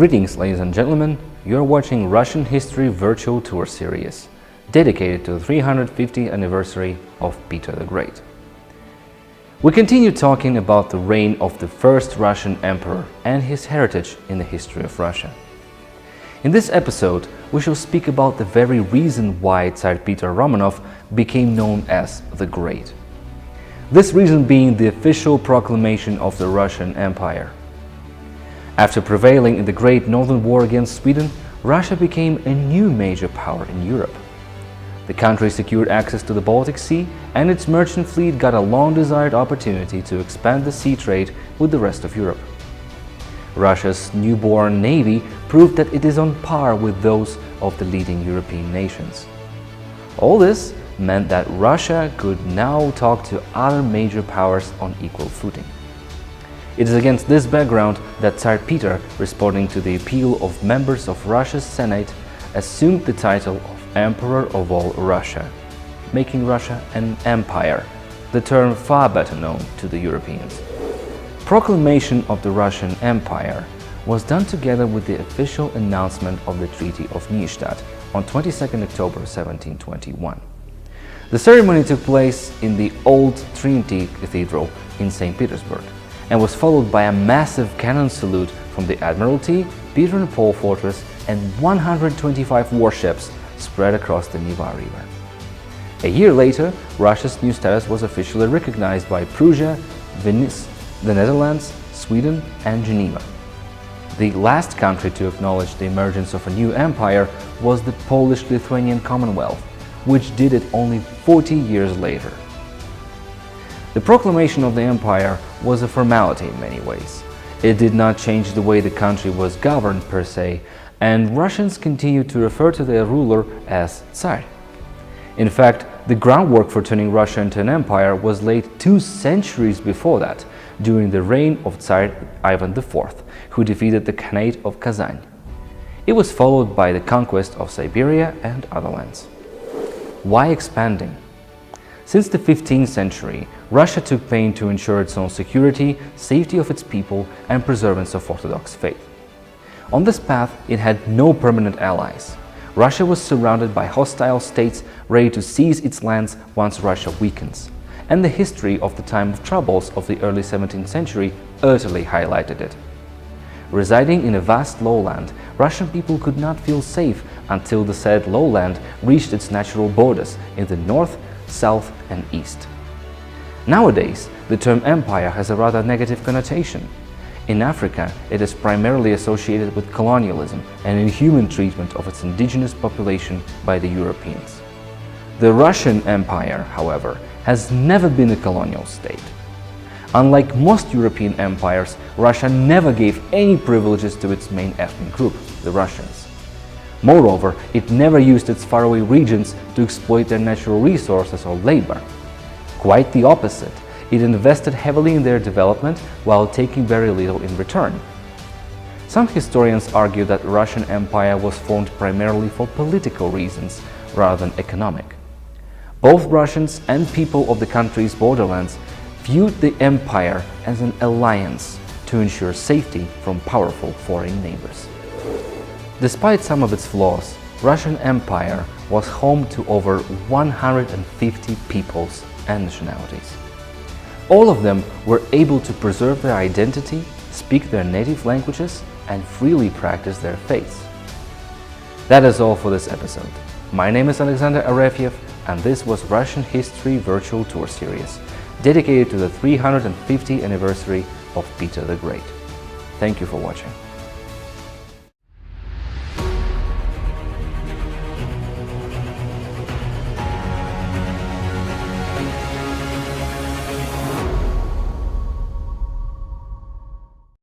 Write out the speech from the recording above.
Greetings, ladies and gentlemen. You're watching Russian History Virtual Tour Series, dedicated to the 350th anniversary of Peter the Great. We continue talking about the reign of the first Russian emperor and his heritage in the history of Russia. In this episode, we shall speak about the very reason why Tsar Peter Romanov became known as the Great. This reason being the official proclamation of the Russian Empire. After prevailing in the Great Northern War against Sweden, Russia became a new major power in Europe. The country secured access to the Baltic Sea, and its merchant fleet got a long-desired opportunity to expand the sea trade with the rest of Europe. Russia's newborn navy proved that it is on par with those of the leading European nations. All this meant that Russia could now talk to other major powers on equal footing. It is against this background that Tsar Peter, responding to the appeal of members of Russia's Senate, assumed the title of Emperor of all Russia, making Russia an empire, the term far better known to the Europeans. Proclamation of the Russian Empire was done together with the official announcement of the Treaty of Neustadt on 22 October 1721. The ceremony took place in the Old Trinity Cathedral in St. Petersburg, and was followed by a massive cannon salute from the Admiralty, Peter and Paul Fortress, and 125 warships spread across the Neva River. A year later, Russia's new status was officially recognized by Prussia, Venice, the Netherlands, Sweden, and Geneva. The last country to acknowledge the emergence of a new empire was the Polish-Lithuanian Commonwealth, which did it only 40 years later. The proclamation of the empire was a formality in many ways. It did not change the way the country was governed per se, and Russians continued to refer to their ruler as Tsar. In fact, the groundwork for turning Russia into an empire was laid 2 centuries before that, during the reign of Tsar Ivan IV, who defeated the Khanate of Kazan. It was followed by the conquest of Siberia and other lands. Why expanding? Since the 15th century, Russia took pains to ensure its own security, safety of its people, and preservance of Orthodox faith. On this path, it had no permanent allies. Russia was surrounded by hostile states ready to seize its lands once Russia weakens, and the history of the time of troubles of the early 17th century utterly highlighted it. Residing in a vast lowland, Russian people could not feel safe until the said lowland reached its natural borders in the north, south, and east. Nowadays, the term empire has a rather negative connotation. In Africa, it is primarily associated with colonialism and inhuman treatment of its indigenous population by the Europeans. The Russian Empire, however, has never been a colonial state. Unlike most European empires, Russia never gave any privileges to its main ethnic group, the Russians. Moreover, it never used its faraway regions to exploit their natural resources or labor. Quite the opposite, it invested heavily in their development while taking very little in return. Some historians argue that the Russian Empire was formed primarily for political reasons rather than economic. Both Russians and people of the country's borderlands viewed the empire as an alliance to ensure safety from powerful foreign neighbors. Despite some of its flaws, Russian Empire was home to over 150 peoples and nationalities. All of them were able to preserve their identity, speak their native languages, and freely practice their faiths. That is all for this episode. My name is Alexander Arefiev, and this was Russian History Virtual Tour Series, dedicated to the 350th anniversary of Peter the Great. Thank you for watching.